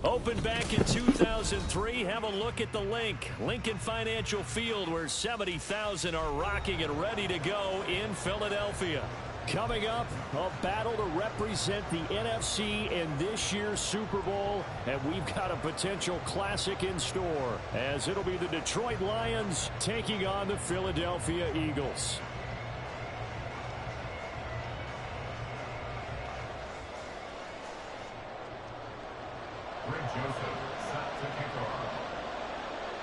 Opened back in 2003, have a look at the link. Lincoln Financial Field, where 70,000 are rocking and ready to go in Philadelphia. Coming up, a battle to represent the NFC in this year's Super Bowl, and we've got a potential classic in store, as it'll be the Detroit Lions taking on the Philadelphia Eagles.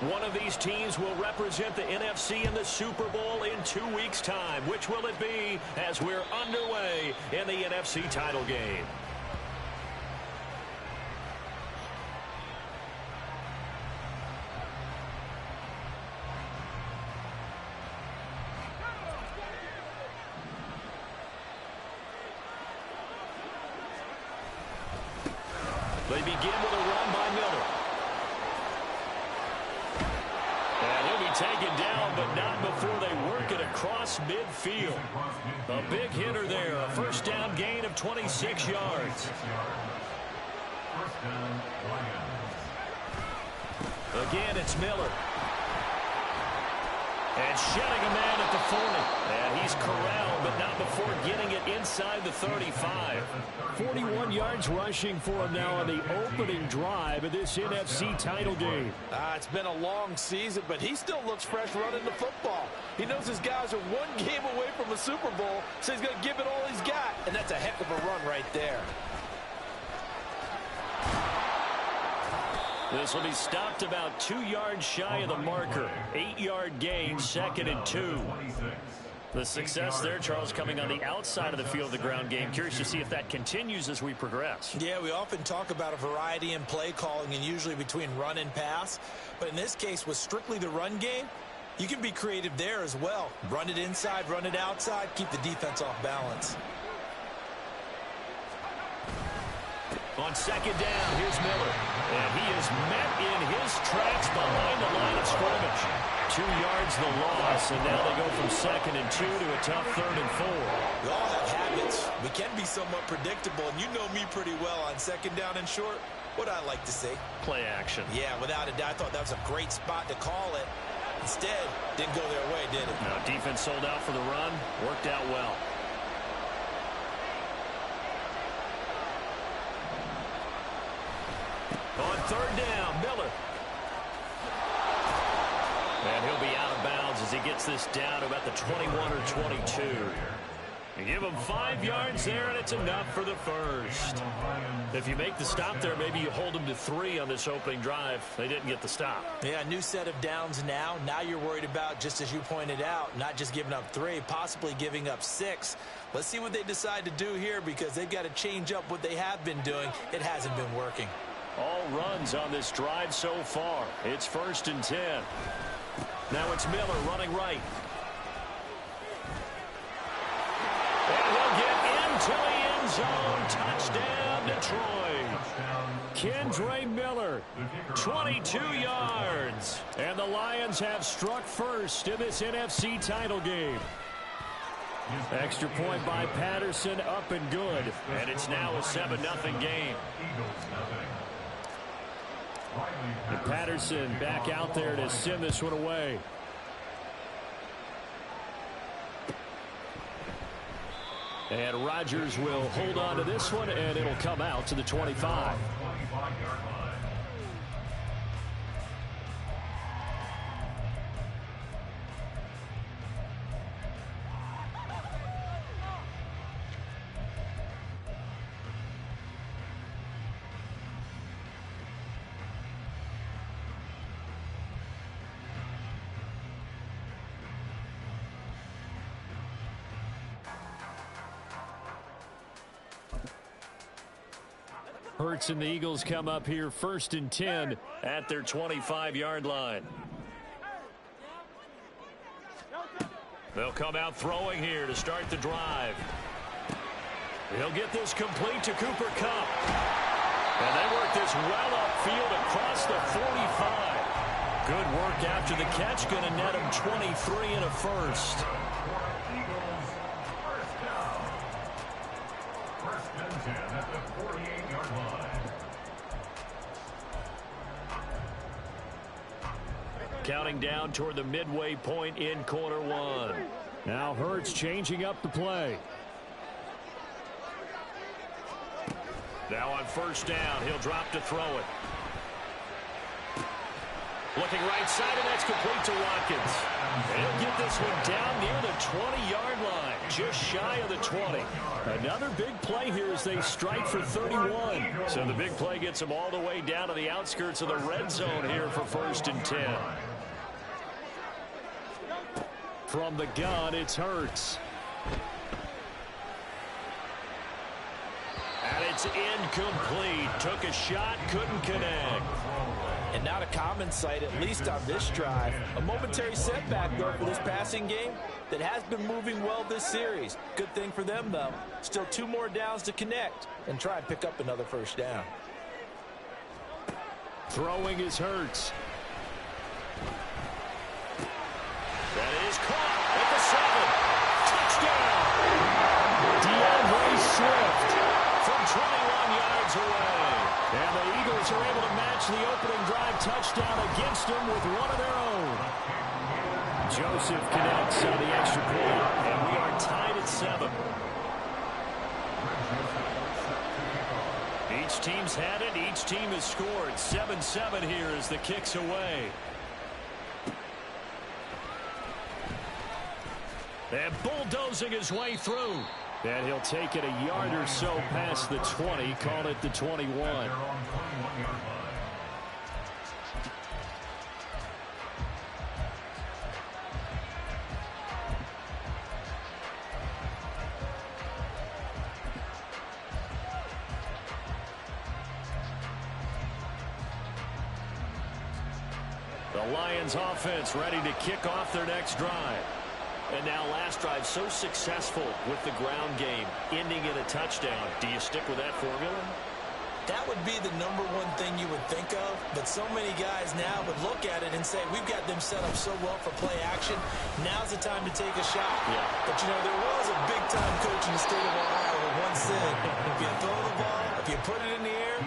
One of these teams will represent the NFC in the Super Bowl in 2 weeks' time. Which will it be as we're underway in the NFC title game? They begin with a run by Miller. And he'll be taken down, but not before they work it across midfield. A big hitter there. A first down gain of 26 yards. Again, it's Miller. And shedding a man at the 40. And he's corralled, but not before getting it inside the 35. 41 yards rushing for him now on the opening drive of this NFC title game. It's been a long season, but he still looks fresh running the football. He knows his guys are one game away from a Super Bowl, so he's going to give it all he's got. And that's a heck of a run right there. This will be stopped about 2 yards shy of the marker. 8-yard gain, 2nd and 2. The success there, Charles, coming on the outside of the field of the ground game. Curious to see if that continues as we progress. Yeah, we often talk about a variety in play calling and usually between run and pass. But in this case, with strictly the run game, you can be creative there as well. Run it inside, run it outside, keep the defense off balance. On 2nd down, here's Miller. And he is met in his tracks behind the line of scrimmage. 2 yards the loss, and now they go from 2nd and 2 to a tough 3rd and 4. We all have habits. We can be somewhat predictable, and you know me pretty well on 2nd down and short. What I like to say? Play action. Yeah, without a doubt, I thought that was a great spot to call it. Instead, didn't go their way, did it? No, defense sold out for the run. Worked out well. On 3rd down, Miller. And he'll be out of bounds as he gets this down to about the 21 or 22. You give him 5 yards there, and it's enough for the first. If you make the stop there, maybe you hold them to 3 on this opening drive. They didn't get the stop. Yeah, new set of downs now. Now you're worried about, just as you pointed out, not just giving up 3, possibly giving up 6. Let's see what they decide to do here, because they've got to change up what they have been doing. It hasn't been working. All runs on this drive so far. It's 1st and 10. Now it's Miller running right. And he'll get into the end zone. Touchdown, Detroit. Kendre Miller, 22 yards. And the Lions have struck first in this NFC title game. Extra point by Patterson, up and good. And it's now a 7-0 game. And Patterson back out there to send this one away. And Rodgers will hold on to this one, and it'll come out to the 25. Hurts and the Eagles come up here 1st and 10 at their 25-yard line. They'll come out throwing here to start the drive. He'll get this complete to Cooper Kupp. And they work this well upfield across the 45. Good work after the catch. Going to net him 23 and a first. First and 10 at the 48-yard line. counting down toward the midway point in quarter one. Now Hurts changing up the play. Now on first down, he'll drop to throw it. Looking right side, and that's complete to Watkins. And he'll get this one down near the 20-yard line, just shy of the 20. Another big play here as they strike for 31. So the big play gets them all the way down to the outskirts of the red zone here for 1st and 10. From the gun, it's Hurts. And it's incomplete. Took a shot, couldn't connect. And not a common sight, at least on this drive. A momentary setback, though, for this passing game that has been moving well this series. Good thing for them, though. Still 2 more downs to connect and try and pick up another first down. Throwing is Hurts. That is caught at the 7. Touchdown! DeAndre Swift from 21 yards away. And the Eagles are able to match the opening drive touchdown against them with one of their own. Joseph connects on the extra point, and we are tied at 7. Each team's had it. Each team has scored. 7-7 here as the kick's away. And bulldozing his way through. And he'll take it a yard or so past the 20, call it the 21. The Lions offense ready to kick off their next drive. And now last drive so successful with the ground game, ending in a touchdown. Do you stick with that formula? That would be the #1 thing you would think of, but so many guys now would look at it and say, we've got them set up so well for play action. Now's the time to take a shot. Yeah. But, you know, there was a big-time coach in the state of Ohio who once said, if you throw the ball, if you put it in the air,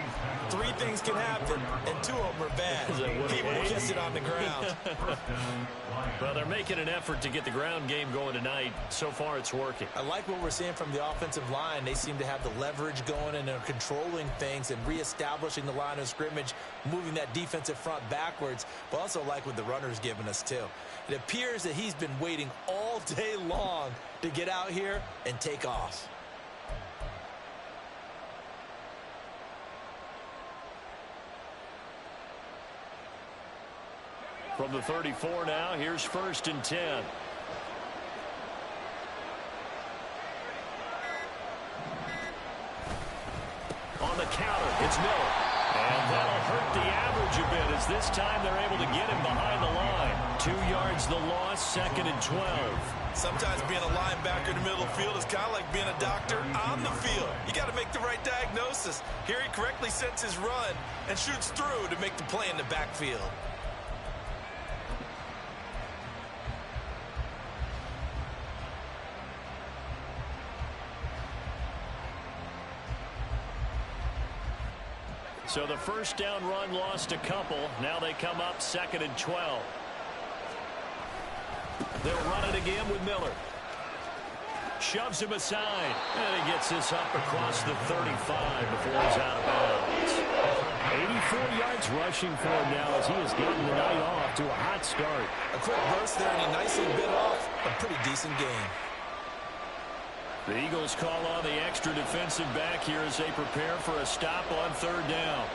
3 things can happen, and 2 of them are bad. He would kiss it on the ground. Well, they're making an effort to get the ground game going tonight. So far, it's working. I like what we're seeing from the offensive line. They seem to have the leverage going and are controlling things and reestablishing the line of scrimmage, moving that defensive front backwards, but also like what the runner's giving us, too. It appears that he's been waiting all day long to get out here and take off. From the 34 now, here's 1st and 10. On the counter, it's Miller. And that'll hurt the average a bit as this time they're able to get him behind the line. 2 yards the loss, 2nd and 12. Sometimes being a linebacker in the middle of the field is kind of like being a doctor on the field. You got to make the right diagnosis. Here he correctly sets his run and shoots through to make the play in the backfield. So the first down run lost a couple. Now they come up 2nd and 12. They'll run it again with Miller. Shoves him aside. And he gets this up across the 35 before he's out of bounds. 84 yards rushing for him now as he has gotten the night off to a hot start. A quick burst there, and he nicely bit off a pretty decent game. The Eagles call on the extra defensive back here as they prepare for a stop on 3rd down.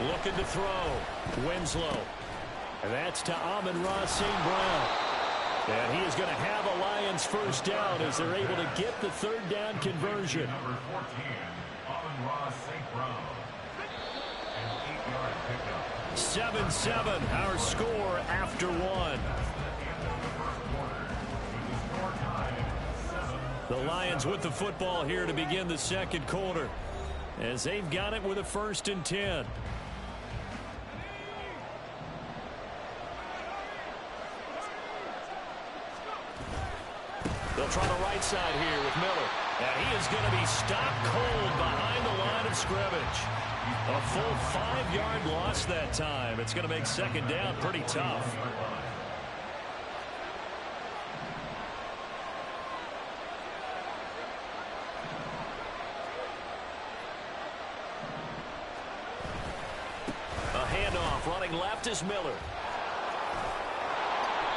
Looking to throw. Winslow. And that's to Amon-Ra St. Brown. And he is going to have a Lions first down as they're able to get the 3rd down conversion. Number 14, Amon-Ra St. Brown. An 8-yard pickup. 7-7, our score after 1. The Lions with the football here to begin the 2nd quarter as they've got it with a 1st and 10. They'll try the right side here with Miller. And he is going to be stopped cold behind the line of scrimmage. A full 5-yard loss that time. It's going to make second down pretty tough. A handoff running left is Miller.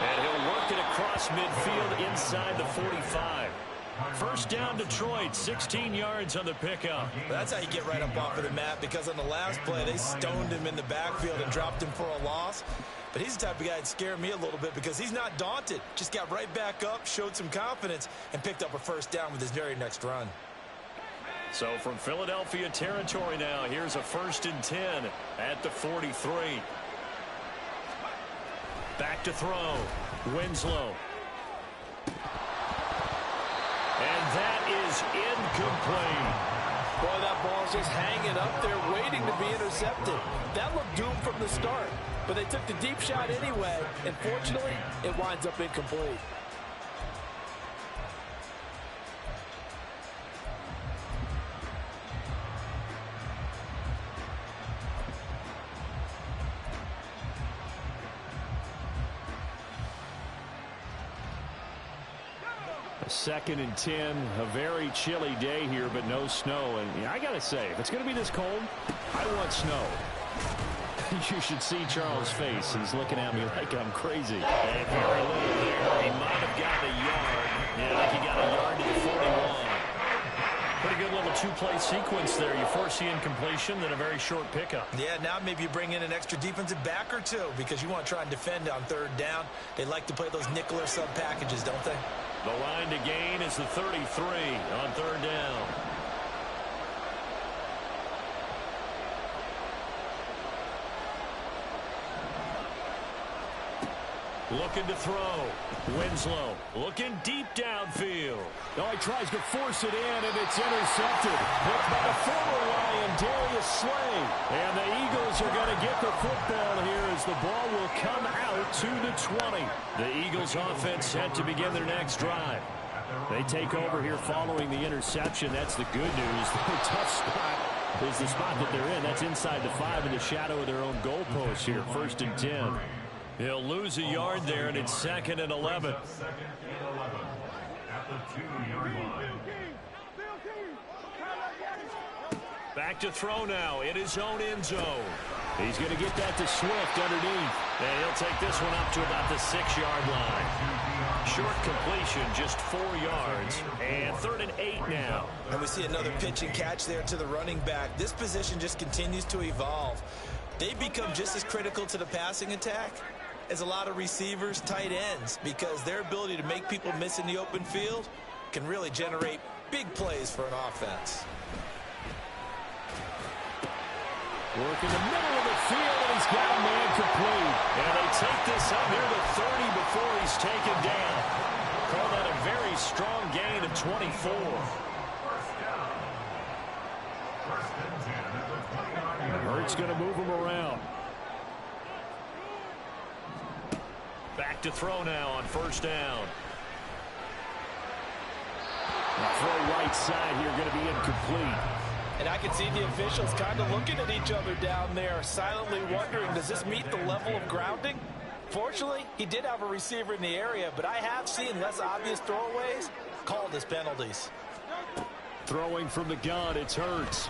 And he'll work it across midfield inside the 45. First down, Detroit, 16 yards on the pickup. That's how you get right up off of the mat, because on the last play, they stoned him in the backfield and dropped him for a loss. But he's the type of guy that scared me a little bit because he's not daunted. Just got right back up, showed some confidence, and picked up a first down with his very next run. So from Philadelphia territory now, here's a 1st and 10 at the 43. Back to throw. Winslow. And that is incomplete. Boy, that ball's just hanging up there waiting to be intercepted. That looked doomed from the start, but they took the deep shot anyway, and fortunately, it winds up incomplete. Second and 10, a very chilly day here, but no snow. And I got to say, if it's going to be this cold, I want snow. You should see Charles' face. He's looking at me like I'm crazy. And very little there. He might have gotten a yard. Yeah, I think he got a yard to the 41. Pretty good little two-play sequence there. You force the incompletion, then a very short pickup. Yeah, now maybe you bring in an extra defensive back or two because you want to try and defend on 3rd down. They like to play those nickel or sub packages, don't they? The line to gain is the 33 on 3rd down. Looking to throw. Winslow looking deep downfield. Oh, he tries to force it in, and it's intercepted. Picked by the former Lion, Darius Slay. And the Eagles are going to get the football here as the ball will come out to the 20. The Eagles offense set to begin their next drive. They take over here following the interception. That's the good news. The tough spot is the spot that they're in. That's inside the 5 in the shadow of their own goalpost here. 1st and 10. He'll lose a yard there, and it's 2nd and 11. At the 2-yard line. Back to throw now in his own end zone. He's going to get that to Swift underneath. And he'll take this one up to about the 6-yard line. Short completion, just 4 yards. And 3rd and 8 now. And we see another pitch and catch there to the running back. This position just continues to evolve. They become just as critical to the passing attack as a lot of receivers, tight ends, because their ability to make people miss in the open field can really generate big plays for an offense. Work in the middle of the field, and he's got a man complete. And they take this up near the 30 before he's taken down. Call that a very strong gain of 24. Hurts going to move him around. Back to throw now on 1st down. Throw right side here going to be incomplete. And I can see the officials kind of looking at each other down there, silently wondering, does this meet the level of grounding? Fortunately, he did have a receiver in the area, but I have seen less obvious throwaways called as penalties. Throwing from the gun, it's Hurts.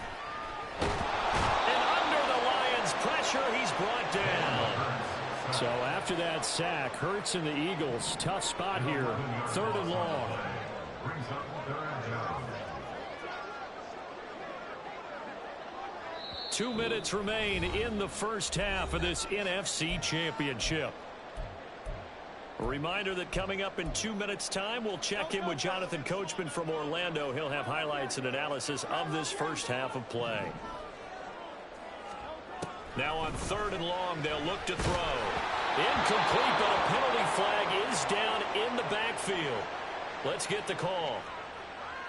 And under the Lions' pressure, he's brought down. So after that sack, Hurts and the Eagles, tough spot here, 3rd and long. 2 minutes remain in the first half of this NFC Championship. A reminder that coming up in 2 minutes' time, we'll check in with Jonathan Coachman from Orlando. He'll have highlights and analysis of this first half of play. Now on 3rd and long, they'll look to throw. Incomplete, but a penalty flag is down in the backfield. Let's get the call.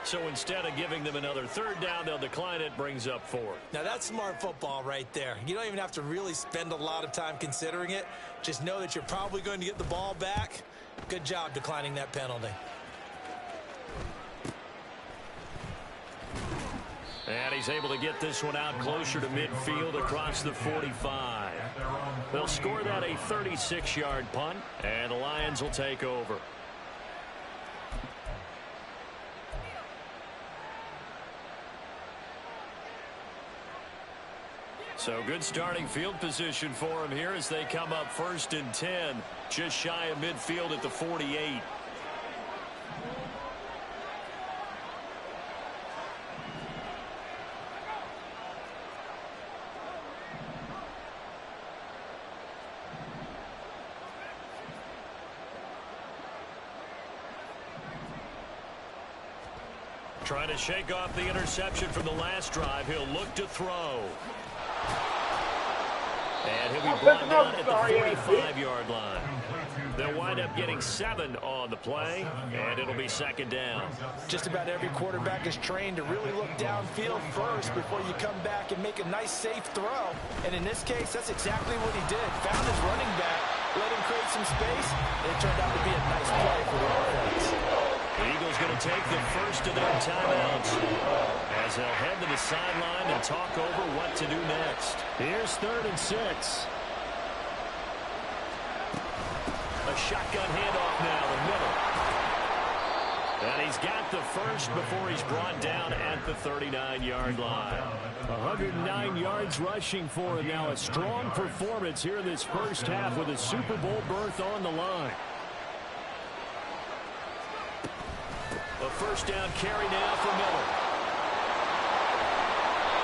So instead of giving them another 3rd down, they'll decline it, brings up 4. Now that's smart football right there. You don't even have to really spend a lot of time considering it. Just know that you're probably going to get the ball back. Good job declining that penalty. And he's able to get this one out closer to midfield across the 45. They'll score that a 36-yard punt, and the Lions will take over. So good starting field position for him here as they come up 1st and 10, just shy of midfield at the 48. Trying to shake off the interception from the last drive. He'll look to throw. And he'll be brought down at the 45-yard line. They'll wind up getting 7 on the play, and it'll be 2nd down. Just about every quarterback is trained to really look downfield first before you come back and make a nice, safe throw. And in this case, that's exactly what he did. Found his running back, let him create some space, and it turned out to be a nice play for the offense. The Eagles going to take the first of their timeouts as they'll head to the sideline and talk over what to do next. Here's 3rd and 6. A shotgun handoff now to Miller. And he's got the first before he's brought down at the 39-yard line. 109 yards rushing for him now. A strong performance here in this first half with a Super Bowl berth on the line. A first down carry now for Miller.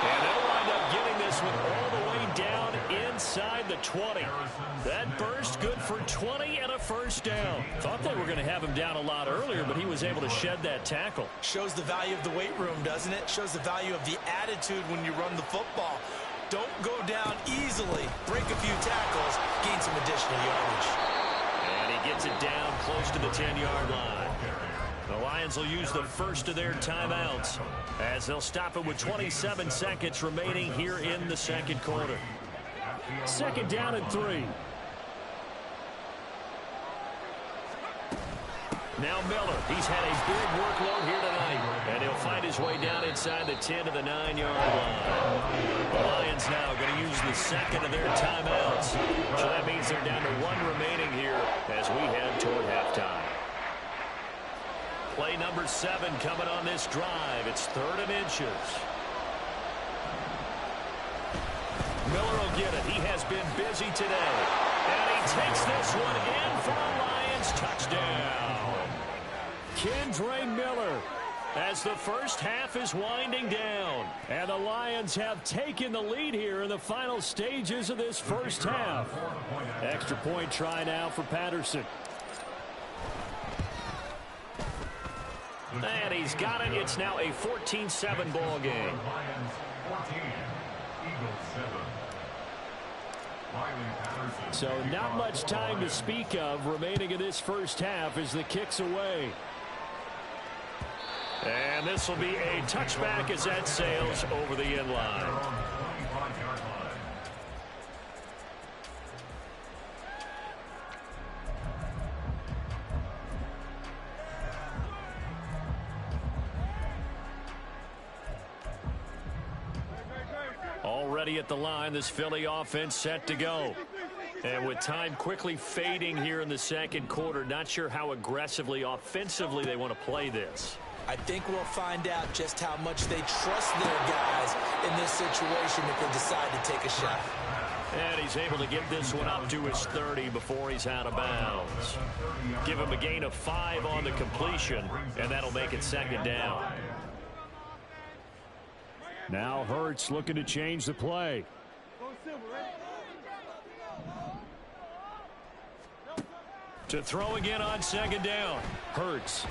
And they'll wind up getting this one all the way down inside the 20. That burst good for 20 and a first down. Thought they were going to have him down a lot earlier, but he was able to shed that tackle. Shows the value of the weight room, doesn't it? Shows the value of the attitude when you run the football. Don't go down easily. Break a few tackles. Gain some additional yardage. And he gets it down close to the 10-yard line. The Lions will use the first of their timeouts as they'll stop it with 27 seconds remaining here in the second quarter. 2nd down and 3. Now Miller, he's had a big workload here tonight, and he'll find his way down inside the 10 to the 9-yard line. The Lions now going to use the second of their timeouts, so that means they're down to 1 remaining here as we head toward halftime. Play number 7 coming on this drive. It's 3rd and inches. Miller will get it. He has been busy today. And he takes this one in for a Lions touchdown. Kendre Miller as the first half is winding down. And the Lions have taken the lead here in the final stages of this first half. Extra point try now for Patterson. And he's got it. It's now a 14-7 ball game. So not much time to speak of remaining in this first half as the kick's away. And this will be a touchback as that sails over the end line. Already at the line, this Philly offense set to go. And with time quickly fading here in the second quarter, not sure how aggressively, offensively they want to play this. I think we'll find out just how much they trust their guys in this situation if they decide to take a shot. And he's able to get this one up to his 30 before he's out of bounds. Give him a gain of 5 on the completion, and that'll make it 2nd down. Now Hurts looking to change the play. To throw again on 2nd down. Hurts.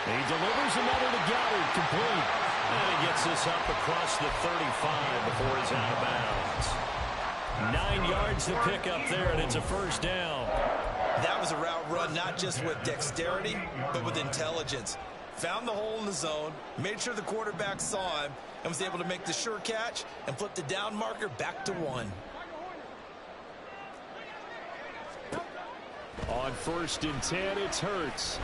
He delivers another to Goddard, complete. And he gets this up across the 35 before he's out of bounds. 9 yards to pick up there, and it's a first down. That was a route run not just with dexterity, but with intelligence. Found the hole in the zone, made sure the quarterback saw him, and was able to make the sure catch and flip the down marker back to 1. On 1st and 10, it's Hurts.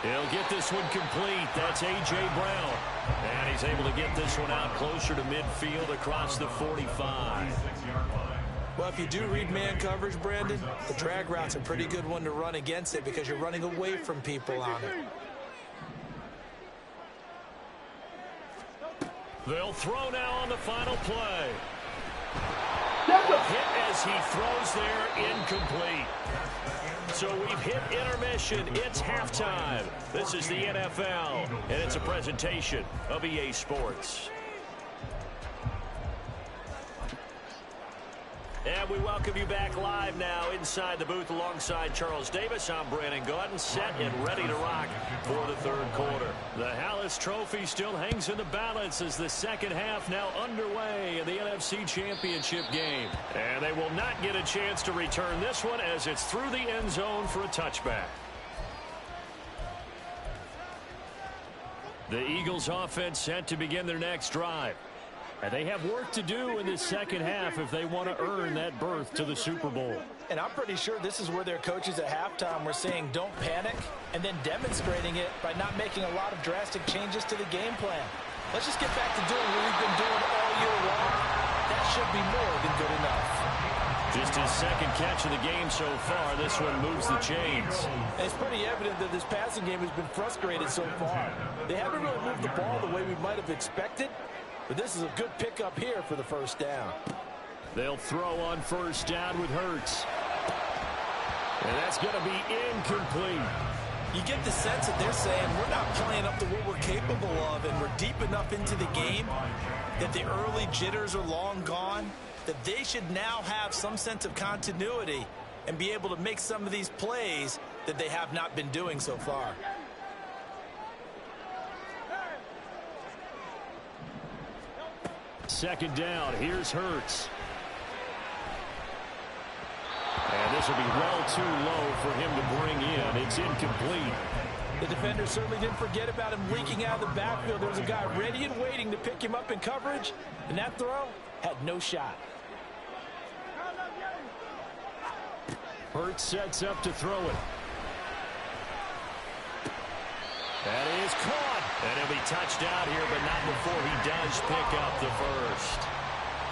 He'll get this one complete. That's A.J. Brown. And he's able to get this one out closer to midfield across the 45. Well, if you do read man coverage, Brandon, the drag route's a pretty good one to run against it because you're running away from people on it. They'll throw now on the final play. Hit as he throws there, incomplete. So we've hit intermission. It's halftime. This is the NFL, and it's a presentation of EA Sports. And we welcome you back live now inside the booth alongside Charles Davis. I'm Brandon Gaudin, set and ready to rock for the third quarter. The Hallis Trophy still hangs in the balance as the second half now underway in the NFC Championship game. And they will not get a chance to return this one as it's through the end zone for a touchback. The Eagles offense set to begin their next drive. And they have work to do in this second half if they want to earn that berth to the Super Bowl. And I'm pretty sure this is where their coaches at halftime were saying don't panic and then demonstrating it by not making a lot of drastic changes to the game plan. Let's just get back to doing what we've been doing all year long. That should be more than good enough. Just his second catch of the game so far. This one moves the chains. And it's pretty evident that this passing game has been frustrated so far. They haven't really moved the ball the way we might have expected. But this is a good pickup here for the first down. They'll throw on first down with Hurts. And that's going to be incomplete. You get the sense that they're saying we're not playing up to what we're capable of, and we're deep enough into the game that the early jitters are long gone, that they should now have some sense of continuity and be able to make some of these plays that they have not been doing so far. Second down, here's Hurts. And this will be well too low for him to bring in. It's incomplete. The defender certainly didn't forget about him leaking out of the backfield. There was a guy ready and waiting to pick him up in coverage, and that throw had no shot. Hurts sets up to throw it. That is caught. And he'll be touched out here, but not before he does pick up the first.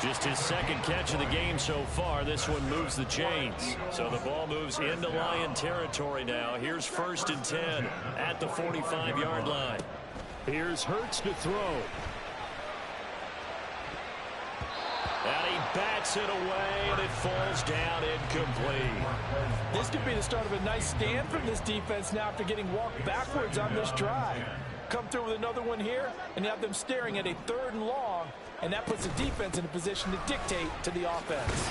Just his second catch of the game so far. This one moves the chains. So the ball moves into Lion territory now. Here's 1st and 10 at the 45-yard line. Here's Hurts to throw. And he bats it away, and it falls down incomplete. This could be the start of a nice stand from this defense now after getting walked backwards on this drive. Come through with another one here, and you have them staring at a 3rd and long, and that puts the defense in a position to dictate to the offense.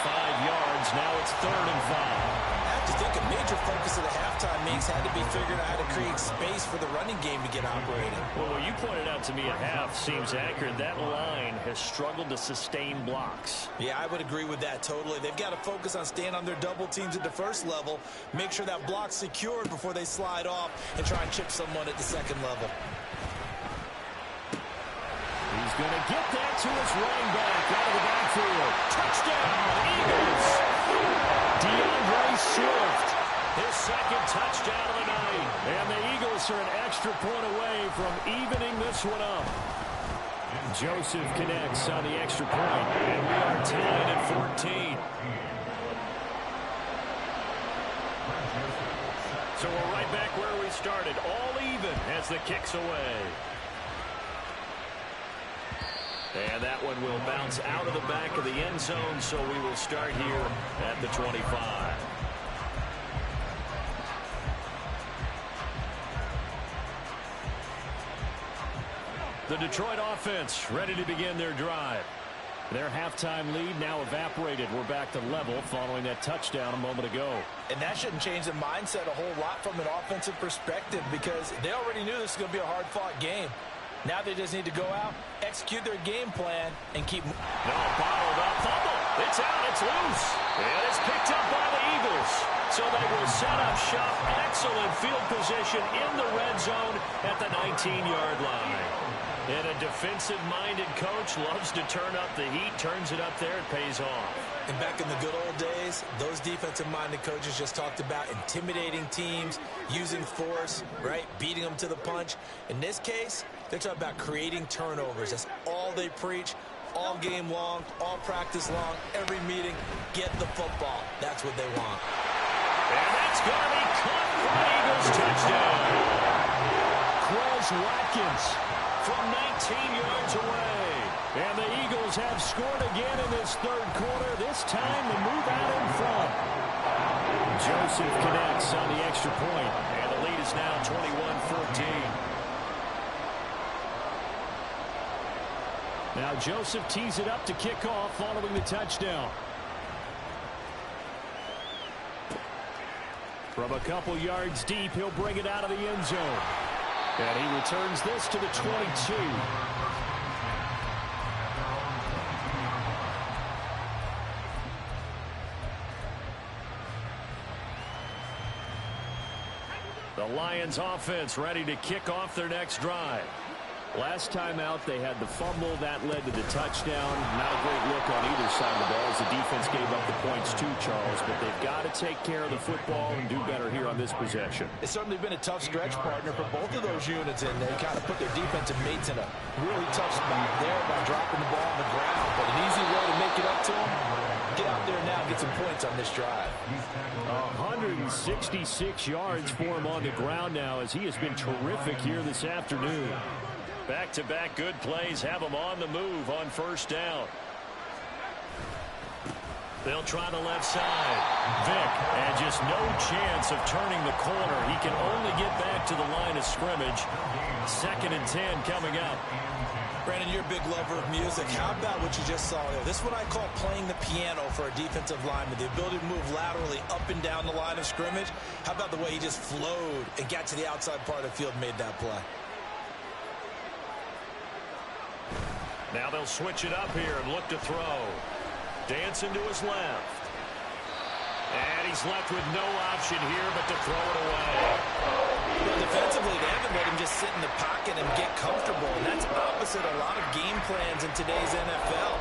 5 yards, now it's 3rd and 5. I have to think a major focus of the halftime makes had to be figuring out how to create space for the running game to get operating. Well, what you pointed out to me at half seems accurate. That line has struggled to sustain blocks. Yeah, I would agree with that totally. They've got to focus on staying on their double teams at the first level, make sure that block's secured before they slide off and try and chip someone at the second level. He's going to get that to his running back out of the backfield. Touchdown, Eagles! DeAndre Swift, his second touchdown of the night. And the Eagles are an extra point away from evening this one up. Joseph connects on the extra point, and we are tied at 14. So we're right back where we started, all even as the kick's away. And that one will bounce out of the back of the end zone, so we will start here at the 25. The Detroit offense ready to begin their drive. Their halftime lead now evaporated. We're back to level following that touchdown a moment ago. And that shouldn't change the mindset a whole lot from an offensive perspective because they already knew this was going to be a hard-fought game. Now they just need to go out, execute their game plan, and keep... No, bottled up. Fumble. It's out. It's loose. And it's picked up by the Eagles. So they will set up shop. Excellent field position in the red zone at the 19-yard line. And a defensive-minded coach loves to turn up the heat, turns it up there, it pays off. And back in the good old days, those defensive-minded coaches just talked about intimidating teams, using force, right, beating them to the punch. In this case, they're talking about creating turnovers. That's all they preach, all game long, all practice long, every meeting. Get the football. That's what they want. And that's going to be caught for an Eagles touchdown. Quez Watkins from 19 yards away. And the Eagles have scored again in this third quarter. This time to move out in front. Joseph connects on the extra point. And the lead is now 21-14. Now Joseph tees it up to kick off following the touchdown. From a couple yards deep, he'll bring it out of the end zone. And he returns this to the 22. The Lions offense ready to kick off their next drive. Last time out, they had the fumble. That led to the touchdown. Not a great look on either side of the ball as the defense gave up the points too, Charles. But they've got to take care of the football and do better here on this possession. It's certainly been a tough stretch, partner, for both of those units, and they kind of put their defensive mates in a really tough spot there by dropping the ball on the ground. But an easy way to make it up to them, get out there now and get some points on this drive. 166 yards for him on the ground now as he has been terrific here this afternoon. Back-to-back good plays have him on the move on first down. They'll try the left side. Vick, and just no chance of turning the corner. He can only get back to the line of scrimmage. 2nd and 10 coming up. Brandon, you're a big lover of music. How about what you just saw there? This is what I call playing the piano for a defensive lineman. The ability to move laterally up and down the line of scrimmage. How about the way he just flowed and got to the outside part of the field and made that play? Now they'll switch it up here and look to throw. Dancing to his left. And he's left with no option here but to throw it away. Well, defensively, they haven't let him just sit in the pocket and get comfortable, and that's opposite a lot of game plans in today's NFL.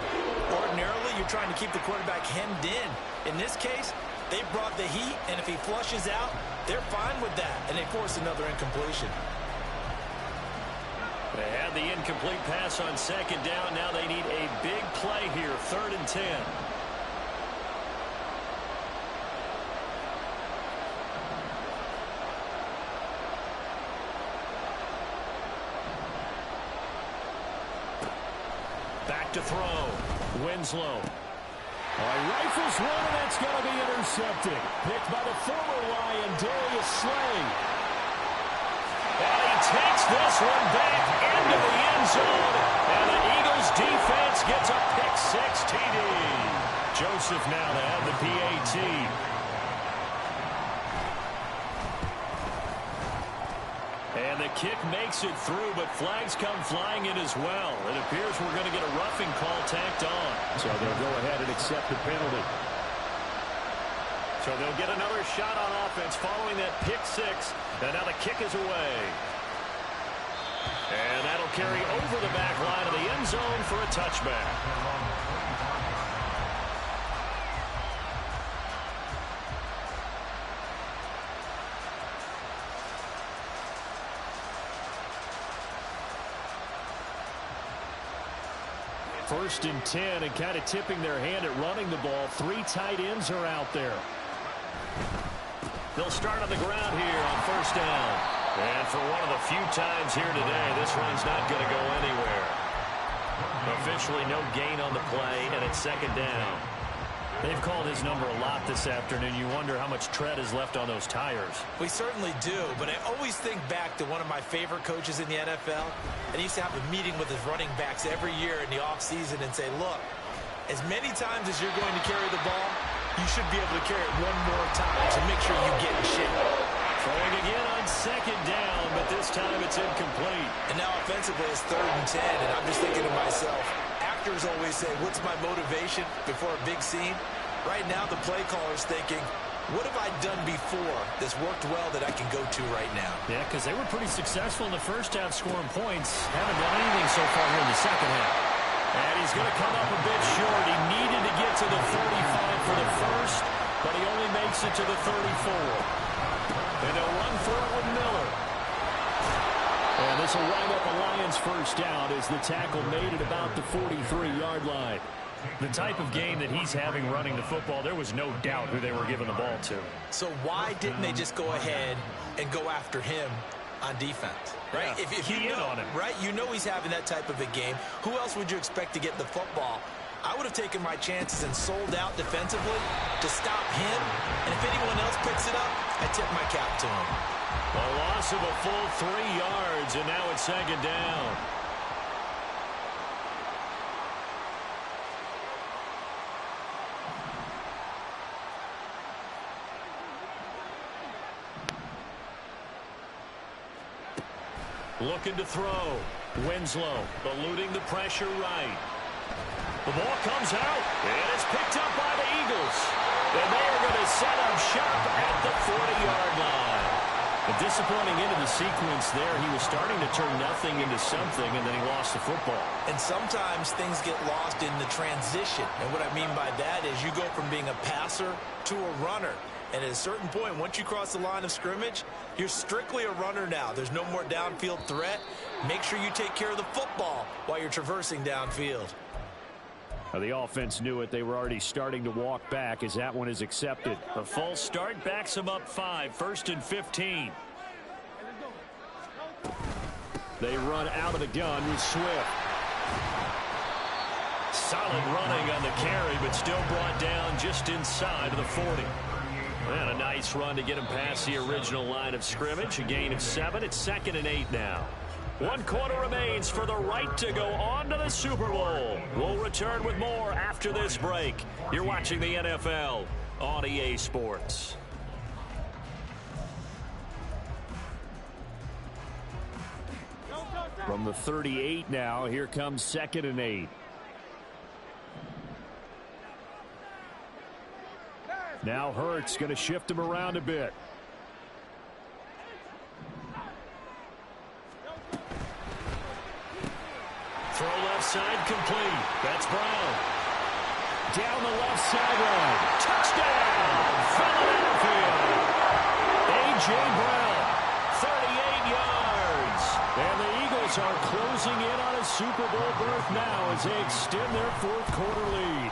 Ordinarily, you're trying to keep the quarterback hemmed in. In this case, they brought the heat, and if he flushes out, they're fine with that, and they force another incompletion. They had the incomplete pass on 2nd down. Now they need a big play here, 3rd and 10. Back to throw. Winslow. Rifles one, and that's going to be intercepted. Picked by the former Lion, Darius Slay. And he takes this one back into the end zone. And the Eagles defense gets a pick-6 TD. Joseph now to have the PAT. And the kick makes it through, but flags come flying in as well. It appears we're going to get a roughing call tacked on. So they'll go ahead and accept the penalty. So they'll get another shot on offense following that pick-6. And now the kick is away. And that'll carry over the back line of the end zone for a touchback. First and 10, and kind of tipping their hand at running the ball. 3 tight ends are out there. They'll start on the ground here on first down. And for one of the few times here today, this run's not going to go anywhere. Officially no gain on the play, and it's 2nd down. They've called his number a lot this afternoon. You wonder how much tread is left on those tires. We certainly do, but I always think back to one of my favorite coaches in the NFL. And he used to have a meeting with his running backs every year in the offseason and say, look, as many times as you're going to carry the ball, you should be able to carry it one more time to make sure you get in shape. Throwing again on 2nd down, but this time it's incomplete. And now offensively it's 3rd and 10, and I'm just thinking to myself, actors always say, what's my motivation before a big scene? Right now the play caller's thinking, What have I done before that's worked well that I can go to right now? Yeah, because they were pretty successful in the first half scoring points. Haven't done anything so far here in the second half. And he's going to come up a bit short. He needed to get to the 45 for the first, but he only makes it to the 34. And they'll run for it with Miller. And this will wind up a Lions first down as the tackle made at about the 43-yard line. The type of game that he's having running the football, there was no doubt who they were giving the ball to. So why didn't they just go ahead and go after him on defense? Right? Yeah, if you know, on him. Right? You know he's having that type of a game. Who else would you expect to get the football? I would have taken my chances and sold out defensively to stop him. And if anyone else picks it up, I tip my cap to him. A loss of a full 3 yards, and now it's second down. Looking to throw. Winslow eluding the pressure right. The ball comes out, and it's picked up by the Eagles. And they are going to set up shop at the 40-yard line. A disappointing end of the sequence there. He was starting to turn nothing into something, and then he lost the football. And sometimes things get lost in the transition. And what I mean by that is you go from being a passer to a runner. And at a certain point, once you cross the line of scrimmage, you're strictly a runner now. There's no more downfield threat. Make sure you take care of the football while you're traversing downfield. Well, the offense knew it. They were already starting to walk back as that one is accepted. A false start backs them up 5, 1st and 15. They run out of the gun with Swift. Solid running on the carry, but still brought down just inside of the 40. And a nice run to get him past the original line of scrimmage. A gain of 7. It's 2nd and 8 now. 1 quarter remains for the right to go on to the Super Bowl. We'll return with more after this break. You're watching the NFL on EA Sports. From the 38 now, here comes 2nd and 8. Now Hurts going to shift him around a bit. Throw left side complete. That's Brown. Down the left sideline. Touchdown, Philadelphia. A.J. Brown, 38 yards. And the Eagles are closing in on a Super Bowl berth now as they extend their 4th quarter lead.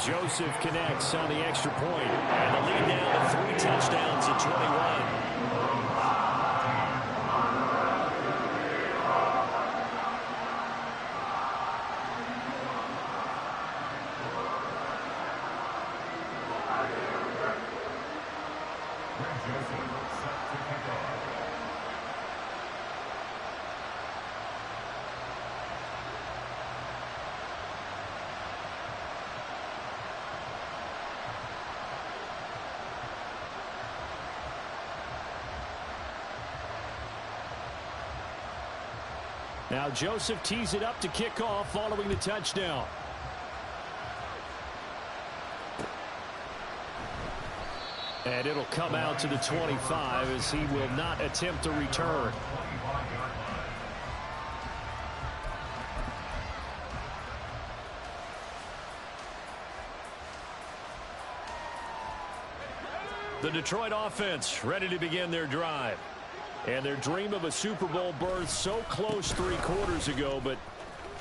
Joseph connects on the extra point. And the lead down to 3 touchdowns at 21. Now Joseph tees it up to kick off following the touchdown. And it'll come out to the 25 as he will not attempt a return. The Detroit offense ready to begin their drive. And their dream of a Super Bowl berth so close 3 quarters ago, but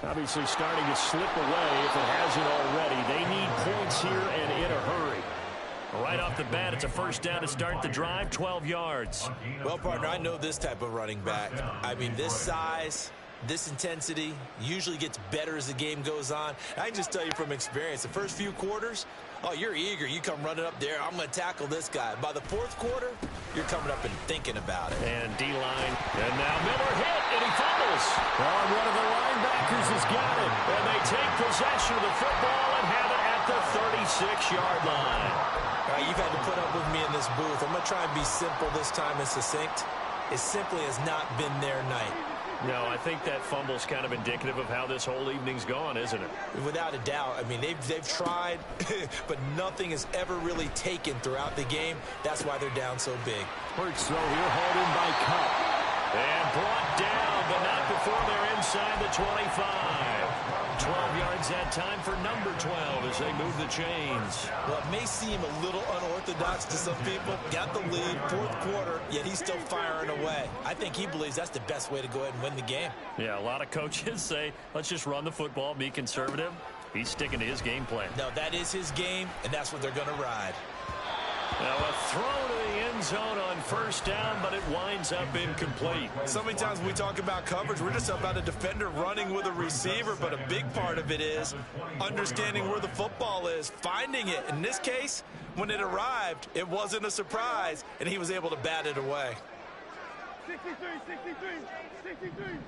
obviously starting to slip away if it hasn't already. They need points here and in a hurry. Right off the bat, it's a first down to start the drive, 12 yards. Well, partner, I know this type of running back. I mean, this size, this intensity usually gets better as the game goes on. I can just tell you from experience, the first few quarters, oh, you're eager. You come running up there. I'm going to tackle this guy. By the 4th quarter, you're coming up and thinking about it. And D-line. And now Miller hit, and he fumbles. Oh, one of the linebackers has got it. And they take possession of the football and have it at the 36-yard line. All right, you've had to put up with me in this booth. I'm going to try and be simple this time and succinct. It simply has not been their night. No, I think that fumble's kind of indicative of how this whole evening's gone, isn't it? Without a doubt. I mean, they've tried, but nothing has ever really taken throughout the game. That's why they're down so big. Hurts throw here, hauled in by Cup. And brought down, but not before they're inside the 25. 12 yards that time for number 12 as they move the chains. Well, it may seem a little unorthodox to some people. Got the lead, fourth quarter, yet he's still firing away. I think he believes that's the best way to go ahead and win the game. Yeah, a lot of coaches say, let's just run the football, be conservative. He's sticking to his game plan. No, that is his game, and that's what they're going to ride. Now a throw to the end zone on first down, but it winds up incomplete. So many times when we talk about coverage, we're just about a defender running with a receiver, but a big part of it is understanding where the football is, finding it. In this case, when it arrived, it wasn't a surprise, and he was able to bat it away. 63.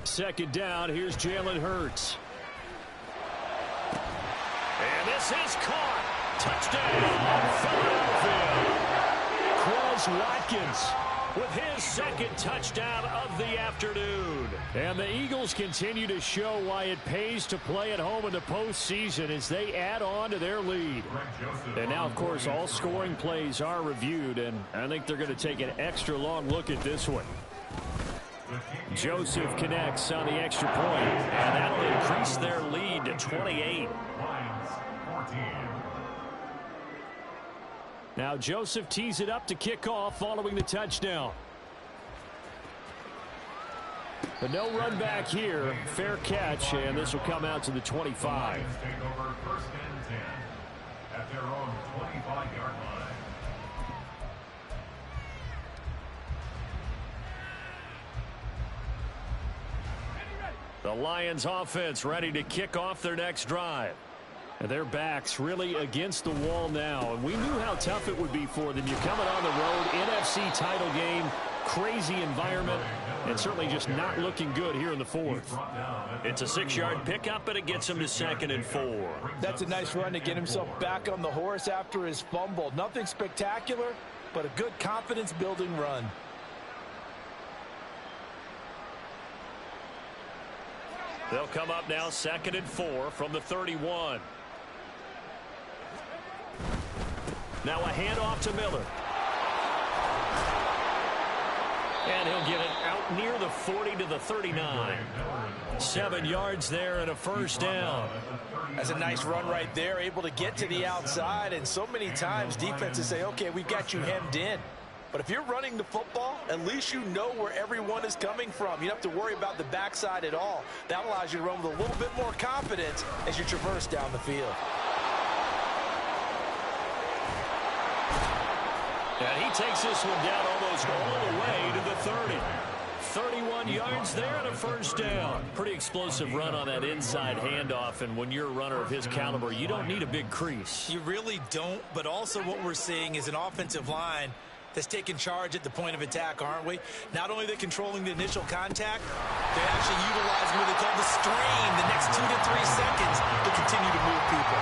Second down, here's Jalen Hurts. And this is caught. Touchdown, Philadelphia. Quez Watkins with his second touchdown of the afternoon. And the Eagles continue to show why it pays to play at home in the postseason as they add on to their lead. And now, of course, all scoring plays are reviewed, and I think they're going to take an extra long look at this one. Joseph connects on the extra point, and that'll increase their lead to 28. Now Joseph tees it up to kick off following the touchdown. But no run back here. Fair catch, and this will come out to the 25. Take over first and 10 at their own 25-yard line. The Lions offense ready to kick off their next drive. And their backs really against the wall now. And we knew how tough it would be for them. You're coming on the road, NFC title game, crazy environment, and certainly just not looking good here in the fourth. It's a 6-yard pickup, but it gets him to 2nd and 4. That's a nice run to get himself back on the horse after his fumble. Nothing spectacular, but a good confidence-building run. They'll come up now 2nd and 4 from the 31. Now a handoff to Miller. And he'll get it out near the 40 to the 39. 7 yards there and a first down. That's a nice run right there, able to get to the outside. And so many times defenses say, okay, we've got you hemmed in. But if you're running the football, at least you know where everyone is coming from. You don't have to worry about the backside at all. That allows you to run with a little bit more confidence as you traverse down the field. And he takes this one down almost all the way to the 30. 31 yards there and a first down. Pretty explosive run on that inside handoff, and when you're a runner of his caliber, you don't need a big crease. You really don't, but also what we're seeing is an offensive line that's taking charge at the point of attack, aren't we? Not only are they controlling the initial contact, they're actually utilizing what they call the strain the next 2 to 3 seconds to continue to move people.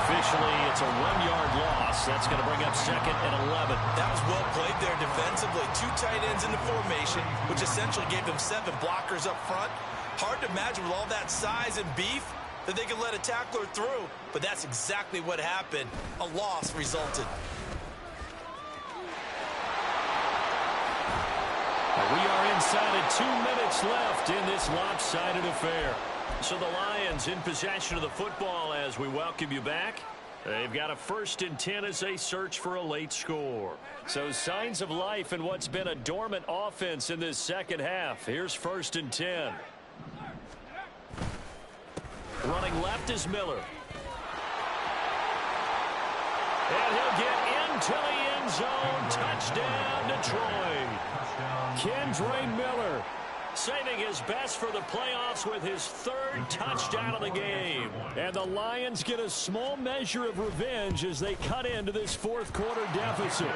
Officially, it's a 1-yard loss. That's going to bring up 2nd and 11. That was well played there defensively. 2 tight ends in the formation, which essentially gave them 7 blockers up front. Hard to imagine with all that size and beef that they could let a tackler through, but that's exactly what happened. A loss resulted. We are inside of 2 minutes left in this lopsided affair. So the Lions in possession of the football as we welcome you back. They've got a 1st and 10 as they search for a late score. So signs of life in what's been a dormant offense in this second half. Here's 1st and 10. Running left is Miller. And he'll get into the end zone. Touchdown, Detroit. Kendre Miller saving his best for the playoffs with his 3rd touchdown of the game. And the Lions get a small measure of revenge as they cut into this 4th quarter deficit.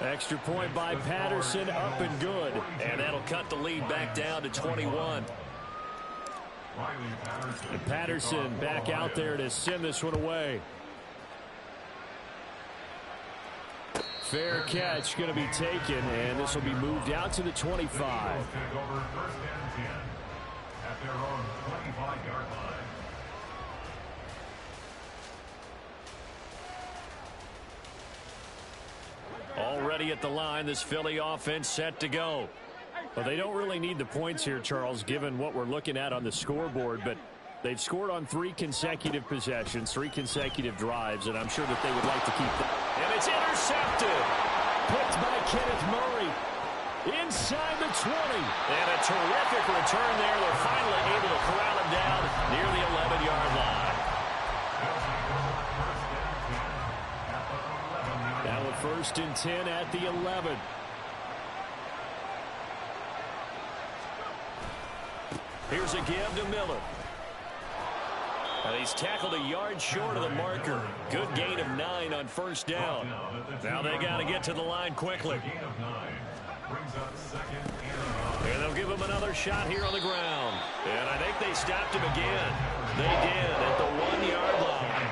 Extra point by Patterson, up and good. And that'll cut the lead back down to 21. And Patterson back out there to send this one away. Fair catch going to be taken, and this will be moved out to the 25. Take over first and 10 at their own 25-yard line. Already at the line, this Philly offense set to go. Well, they don't really need the points here, Charles, given what we're looking at on the scoreboard, but they've scored on 3 consecutive possessions, 3 consecutive drives, and I'm sure that they would like to keep that. And it's intercepted. Picked by Kenneth Murray. Inside the 20. And a terrific return there. They're finally able to corral him down near the 11-yard line. Now a first and 10 at the 11. Here's a give to Miller. And he's tackled a yard short of the marker. Good gain of 9 on first down. Now they got to get to the line quickly. And they'll give him another shot here on the ground. And I think they stopped him again. They did at the 1-yard line.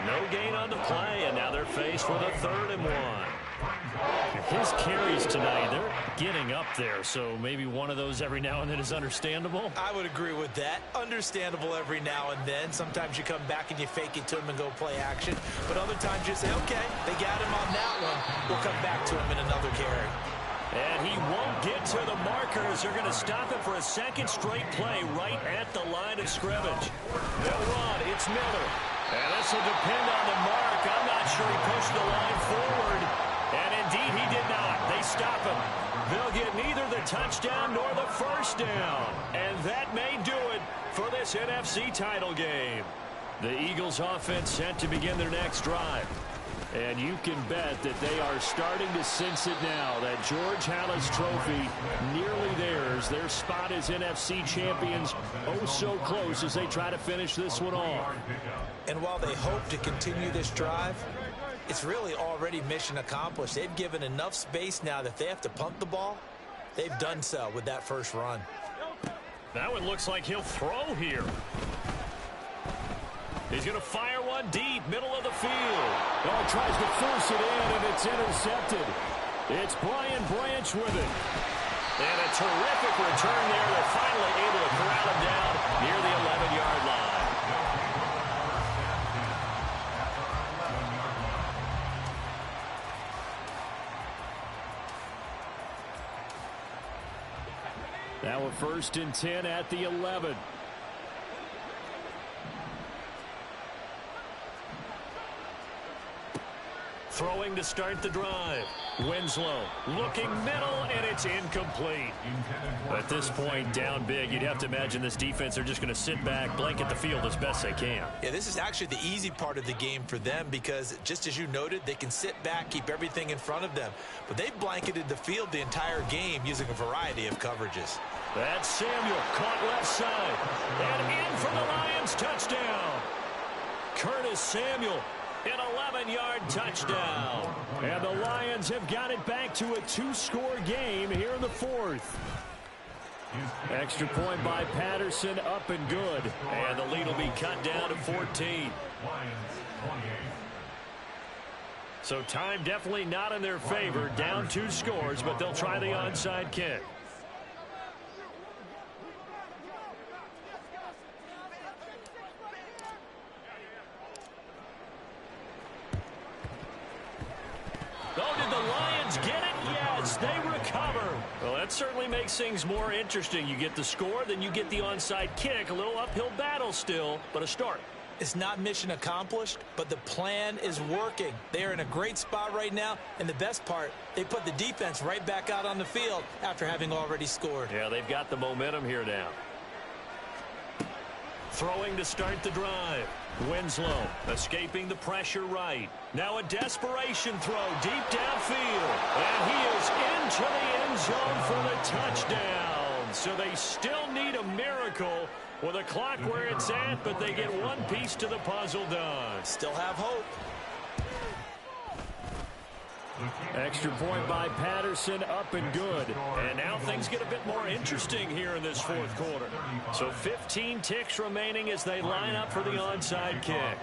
No gain on the play, and now they're faced with a 3rd and 1. His carries tonight, they're getting up there, so maybe one of those every now and then is understandable. I would agree with that. Understandable every now and then. Sometimes you come back and you fake it to him and go play action. But other times you say, okay, they got him on that one. We'll come back to him in another carry. And he won't get to the markers. They're going to stop him for a second straight play right at the line of scrimmage. They'll run. It's Miller. And this will depend on the mark. I'm not sure he pushed the line forward. And indeed, he did not. They stop him. They'll get neither the touchdown nor the first down. And that may do it for this NFC title game. The Eagles offense set to begin their next drive. And you can bet that they are starting to sense it now. That George Halas trophy nearly theirs. Their spot as NFC champions oh so close as they try to finish this one off. And while they hope to continue this drive, it's really already mission accomplished. They've given enough space now that they have to punt the ball. They've done so with that first run. That one looks like he'll throw here. He's going to fire one deep, middle of the field. Oh, tries to force it in, and it's intercepted. It's Brian Branch with it. And a terrific return there. They're finally able to corral him down near the 11-yard line. Now a first and 10 at the 11. Throwing to start the drive. Winslow looking middle, and it's incomplete. At this point, down big, you'd have to imagine this defense are just going to sit back, blanket the field as best they can. Yeah, this is actually the easy part of the game for them because, just as you noted, they can sit back, keep everything in front of them. But they've blanketed the field the entire game using a variety of coverages. That's Samuel, caught left side. And in for the Lions, touchdown. Curtis Samuel. An 11-yard touchdown. And the Lions have got it back to a 2-score game here in the 4th. Extra point by Patterson, up and good. And the lead will be cut down to 14. So time definitely not in their favor. Down 2 scores, but they'll try the onside kick. Oh, did the Lions get it? Yes, they recover. Well, that certainly makes things more interesting. You get the score, then you get the onside kick. A little uphill battle still, but a start. It's not mission accomplished, but the plan is working. They are in a great spot right now, and the best part, they put the defense right back out on the field after having already scored. Yeah, they've got the momentum here now. Throwing to start the drive. Winslow escaping the pressure right. Now a desperation throw deep downfield. And he is into the end zone for the touchdown. So they still need a miracle with a clock where it's at, but they get one piece to the puzzle done. Still have hope. Extra point by Patterson, up and good. And now things get a bit more interesting here in this 4th quarter. So 15 ticks remaining as they line up for the onside kick.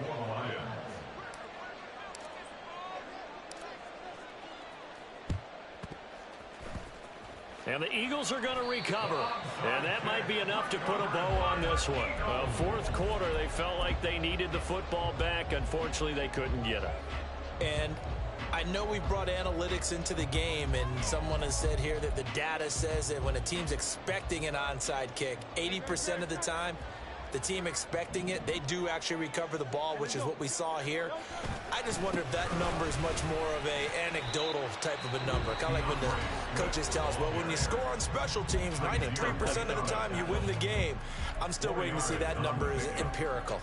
And the Eagles are going to recover. And that might be enough to put a bow on this one. Fourth quarter, they felt like they needed the football back. Unfortunately, they couldn't get it. And I know we brought analytics into the game, and someone has said here that the data says that when a team's expecting an onside kick, 80% of the time, the team expecting it, they do actually recover the ball, which is what we saw here. I just wonder if that number is much more of a anecdotal type of a number. Kind of like when the coaches tell us, well, when you score on special teams, 93% of the time you win the game. I'm still waiting to see that number is empirical.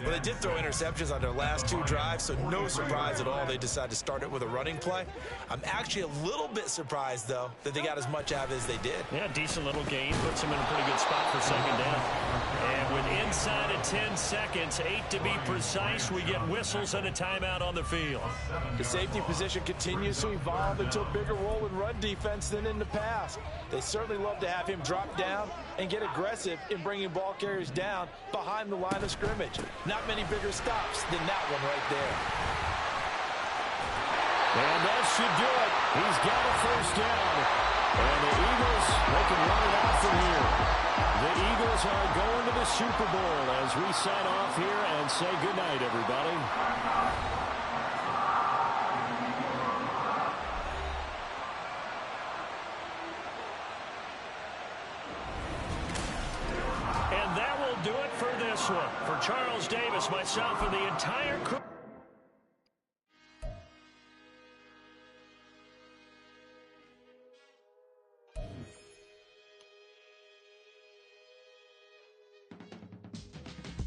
Well, they did throw interceptions on their last 2 drives, so no surprise at all they decided to start it with a running play. I'm actually a little bit surprised, though, that they got as much out of it as they did. Yeah, decent little gain. Puts them in a pretty good spot for second down. And with inside of 10 seconds, 8 to be precise, we get whistles and a timeout on the field. The safety position continues to evolve into a bigger role in run defense than in the past. They certainly love to have him drop down and get aggressive in bringing ball carriers down behind the line of scrimmage. Not many bigger stops than that one right there. And that should do it. He's got a first down. And the Eagles, they can run it out from here. The Eagles are going to the Super Bowl as we sign off here and say goodnight, everybody. And that will do it for this one. For Charles Davis, myself, and the entire crew.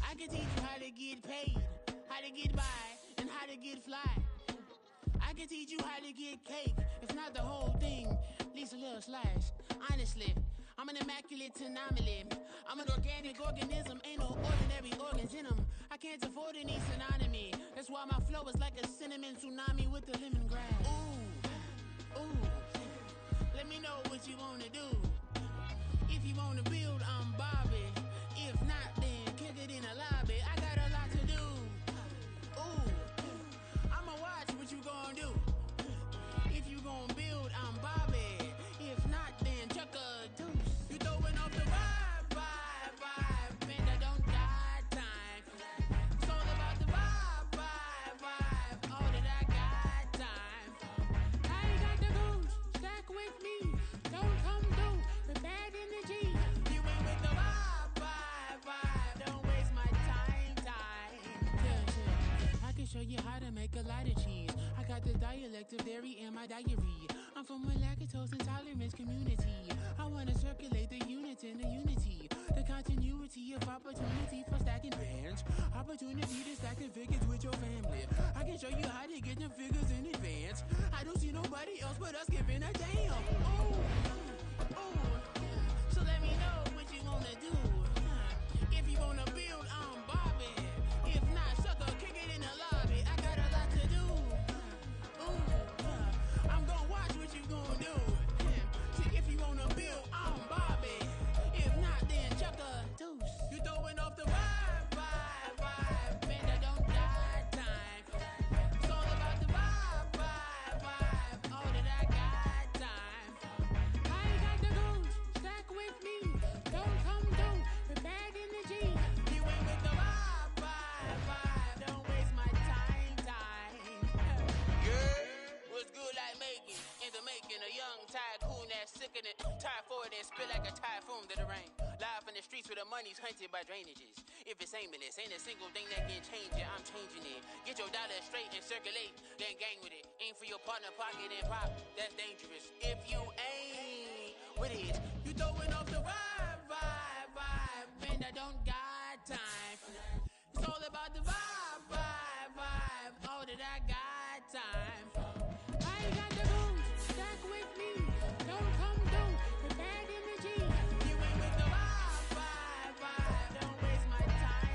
I can teach you how to get paid, how to get by, and how to get fly. I can teach you how to get cake, if not the whole thing, at least a little slice. Honestly, I'm an immaculate anomaly. I'm an organic organism, ain't no ordinary organs in them. I can't afford any synonymy. That's why my flow is like a cinnamon tsunami with the lemongrass. Ooh, ooh. Let me know what you wanna do. If you wanna build, I'm Bobby. If not, then kick it in a lobby. I got a lot to do. Ooh, I'ma watch what you gon' do. If you gon' build, I'm Bobby. If not, then chuck a deuce. You throwing off the vibe. Man, I don't got time. It's all about the vibe. All that I got time. I ain't got the goose. Stack with me. Don't come through with bad energy. You ain't with the vibe. Don't waste my time. Yeah. I can show you how to make a lot of cheese. I got the dialect of dairy in my diary. I'm from a lactose intolerance community. I wanna circulate the units in the unity. The continuity of opportunity for stacking bands. Opportunity to stack the figures with your family. I can show you how to get the figures in advance. I don't see nobody else but us giving a damn. Ooh. So let me know what you wanna do. If you wanna build, I'm Bobby. If not, sucker, kick it in the lobby. I got a lot to do. Ooh, I'm gonna watch what you gonna do. See, if you wanna build, I'm Bobby. If not, then chuck a deuce. You throwing off the vibe. Man, I don't got time. It's all about the vibe. All that I got time. I ain't got the goose. Stack with me. Don't come through with bad energy. You ain't with the vibe. Don't waste my time. Yeah, what's good like making? Into making a young tycoon that's sickening. Typhoid and spill like a typhoon to the rain. Live in the streets where the money's hunted by drainages. If it's aimless, ain't a single thing that can change it. I'm changing it. Get your dollar straight and circulate, then gang with it. Aim for your partner, pocket and pop. That's dangerous. If you ain't with it, you throwing off the vibe. Man, I don't got time. It's all about the vibe. All that I got time. I ain't got the goose. Stack with me. Don't come through with bad energy. You ain't with the vibe. Don't waste my time.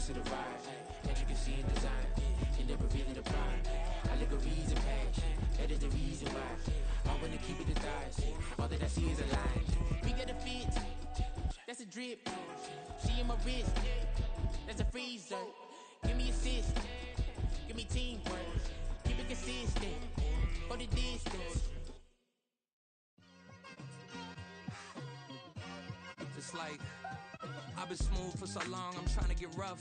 to the vibe that you can see in design. And never really the pride. Allegories and passion, that is the reason why I wanna keep it the thighs. All that I see is a line. We got a fit, that's a drip. She in my wrist, that's a freezer. Give me assist, give me teamwork. Keep it consistent, go the distance. It's like I've been smooth for so long, I'm trying to get rough.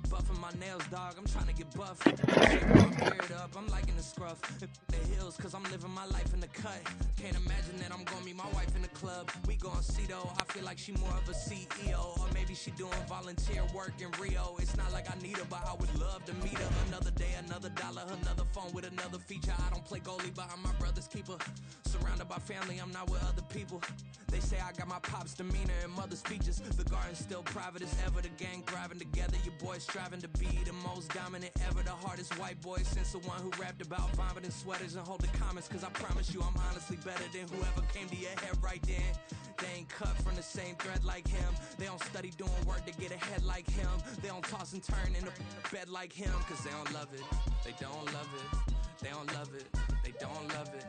Buffing my nails, dog, I'm trying to get buff. Shaking my beard up, I'm liking the scruff. The hills, cause I'm living my life in the cut. Can't imagine that I'm gonna meet my wife in the club. We gon' see though, I feel like she more of a CEO. Or maybe she doing volunteer work in Rio. It's not like I need her, but I would love to meet her. Another day, another dollar, another phone with another feature. I don't play goalie, but I'm my brother's keeper. Surrounded by family, I'm not with other people. They say I got my pop's demeanor and mother's features. The garden's still private as ever. The gang thriving together. Your boys striving to be the most dominant ever. The hardest white boy since the one who rapped about vomiting sweaters and hold the comments. Cause I promise you I'm honestly better than whoever came to your head right then. They ain't cut from the same thread like him. They don't study doing work to get ahead like him. They don't toss and turn in the bed like him. Cause they don't love it. They don't love it. They don't love it. They don't love it.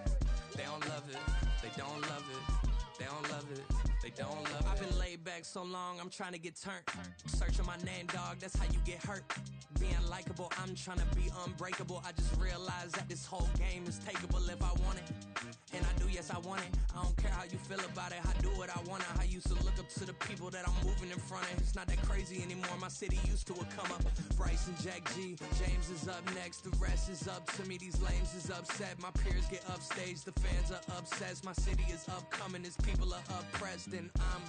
They don't love it. They don't love it. They don't love it. They don't love it. I've been laid back so long, I'm trying to get turned. Searching my name, dog, that's how you get hurt. Being likable, I'm trying to be unbreakable. I just realized that this whole game is takeable if I want it. And I do, yes, I want it. I don't care how you feel about it. I do what I want. I used to look up to the people that I'm moving in front of. It's not that crazy anymore. My city used to come up. Bryce and Jack G. James is up next. The rest is up to me. These lames is upset. My peers get upstage. The fans are obsessed. My city is upcoming. These people are oppressed. And I'm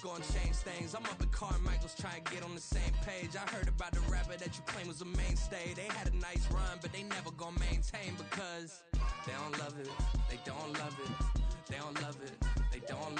gonna change things. I'm up at Carmichael's trying to get on the same page. I heard about the rapper that you claim was a mainstay. They had a nice run, but they never gonna maintain because they don't love it. They don't love it. They don't love it. They don't